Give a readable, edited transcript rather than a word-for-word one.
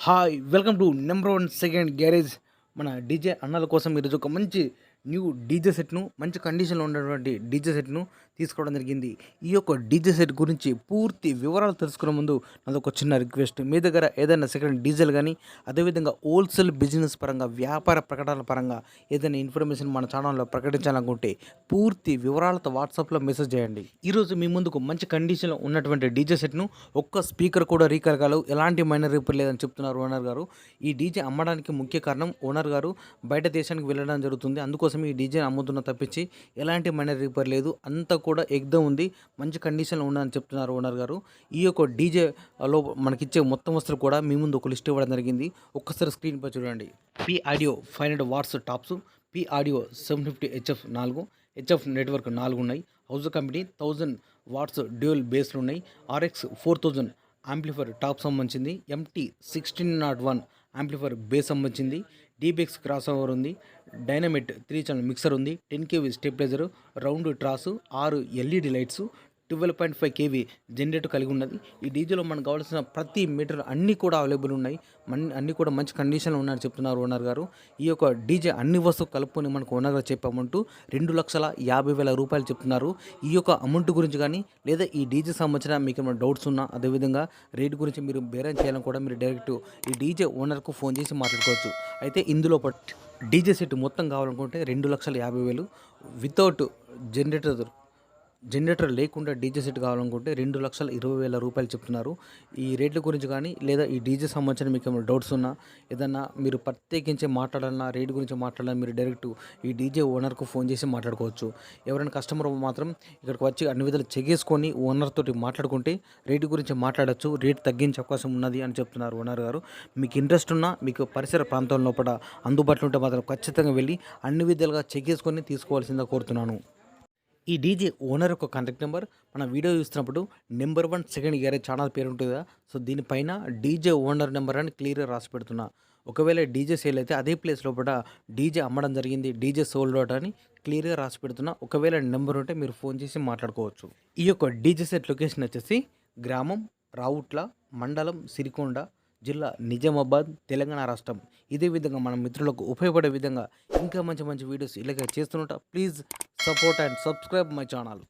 Hi welcome to number one second garage. మన DJ అన్నల కోసం ఈరోజు ఒక మంచి న్యూ డీజే సెట్ను, మంచి కండిషన్లో ఉన్నటువంటి డీజే సెట్ను తీసుకోవడం జరిగింది. ఈ యొక్క డీజే సెట్ గురించి పూర్తి వివరాలు తెలుసుకునే ముందు నాదొక చిన్న రిక్వెస్ట్. మీ దగ్గర ఏదైనా సెకండ్ డీజేలు కానీ, అదేవిధంగా హోల్సేల్ బిజినెస్ పరంగా, వ్యాపార ప్రకటనల పరంగా ఏదైనా ఇన్ఫర్మేషన్ మన ఛానల్లో ప్రకటించాలనుకుంటే పూర్తి వివరాలతో వాట్సాప్లో మెసేజ్ చేయండి. ఈరోజు మీ ముందుకు మంచి కండిషన్లో ఉన్నటువంటి డీజే సెట్ను, ఒక్క స్పీకర్ కూడా రీకరగాలు, ఎలాంటి మైనర్ రిపేర్ లేదని చెప్తున్నారు ఓనర్ గారు. ఈ డీజే అమ్మడానికి ముఖ్య కారణం ఓనర్ గారు బయట దేశానికి వెళ్ళడం జరుగుతుంది. అందుకోసం ఈ డీజేని అమ్ముతున్న తప్పించి ఎలాంటి మైనర్ రిపేర్ లేదు, అంతా కూడా ఎగ్దమ్ ఉంది, మంచి కండిషన్లో ఉందని చెప్తున్నారు ఓనర్ గారు. ఈ యొక్క డీజేలో మనకిచ్చే మొత్తం వస్తువులు కూడా మీ ముందు ఒక లిస్ట్ ఇవ్వడం జరిగింది. ఒక్కసారి స్క్రీన్పై చూడండి. P audio 500 watts tops, P audio 750 HF 4, HF network 4 ఉన్నాయి. హౌస్ కంపెనీ 1000 వాట్స్ డ్యూయల్ బేస్లు ఉన్నాయి. ఆర్ఎక్స్ 4000 యాంప్లిఫైర్ టాప్ సంబంధించింది. ఎంటీ 1601 యాంప్లిఫైర్ బేస్ సంబంధించింది. డీబెక్స్ క్రాస్ ఓవర్ ఉంది. డైనమిట్ 3 ఛానల్ మిక్సర్ ఉంది. 10 kV stabiliser, round truss, 6 LED lights, 12.5 kV generator కలిగి ఉన్నది. ఈ డీజేలో మనకు కావాల్సిన ప్రతి మీటర్ అన్నీ కూడా అవైలబుల్ ఉన్నాయి. అన్నీ కూడా మంచి కండిషన్లో ఉన్నాయని చెప్తున్నారు ఓనర్ గారు. ఈ యొక్క డీజే అన్ని వస్తువు కలుపుకొని మనకు ఓనర్ గారు చెప్పే అమౌంట్ 2,50,000 రూపాయలు చెప్తున్నారు. ఈ యొక్క అమౌంట్ గురించి కానీ, లేదా ఈ డీజే సంబంధించిన మీకు ఏమైనా డౌట్స్ ఉన్నా, అదేవిధంగా రేట్ గురించి మీరు బేరం చేయాలని కూడా మీరు డైరెక్ట్ ఈ డీజే ఓనర్కు ఫోన్ చేసి మాట్లాడుకోవచ్చు. అయితే ఇందులో డీజే సెట్ మొత్తం కావాలనుకుంటే 2,50,000, వితౌట్ జనరేటర్ లేకుండా డీజే సెట్ కావాలనుకుంటే 2,20,000 రూపాయలు చెప్తున్నారు. ఈ రేట్ల గురించి కానీ, లేదా ఈ డీజే సంబంధించిన మీకు ఏమైనా డౌట్స్ ఉన్నా, ఏదన్నా మీరు ప్రత్యేకించి మాట్లాడాలన్నా, రేట్ గురించి మాట్లాడాలన్నా మీరు డైరెక్ట్ ఈ డీజే ఓనర్కు ఫోన్ చేసి మాట్లాడుకోవచ్చు. ఎవరైనా కస్టమర్ మాత్రం ఇక్కడికి వచ్చి అన్ని విధాలు చెక్ చేసుకొని ఓనర్ తోటి మాట్లాడుకుంటే రేటు గురించి మాట్లాడచ్చు, రేట్ తగ్గించే అవకాశం ఉన్నది అని చెప్తున్నారు ఓనర్ గారు. మీకు ఇంట్రెస్ట్ ఉన్నా, మీకు పరిసర ప్రాంతం లోపల అందుబాటులో ఉంటే మాత్రం ఖచ్చితంగా వెళ్ళి అన్ని విధాలుగా చెక్ చేసుకొని తీసుకోవాల్సిందిగా కోరుతున్నాను. ఈ డీజే ఓనర్ యొక్క కాంటాక్ట్ నెంబర్ మన వీడియో చూస్తున్నప్పుడు నెంబర్ 1 సెకండ్ గ్యారేజ్ ఛానల్ పేరు ఉంటుంది కదా, సో దీనిపైన డీజే ఓనర్ నెంబర్ అని క్లియర్గా రాసి పెడుతున్నా. ఒకవేళ డీజే సేల్ అయితే అదే ప్లేస్ లోపల డీజే అమ్మడం జరిగింది, డీజే సోల్డ్ అవుట్ అని క్లియర్గా రాసి పెడుతున్నా. ఒకవేళ నెంబర్ ఉంటే మీరు ఫోన్ చేసి మాట్లాడుకోవచ్చు. ఈ యొక్క డీజే సెట్ లొకేషన్ వచ్చేసి గ్రామం రావుట్ల, మండలం సిరికొండ, జిల్లా నిజామాబాద్, తెలంగాణ రాష్ట్రం. ఇదే విధంగా మన మిత్రులకు ఉపయోగపడే విధంగా ఇంకా మంచి మంచి వీడియోస్ ఇలాగే చేస్తుంటా. Please support and subscribe my channel.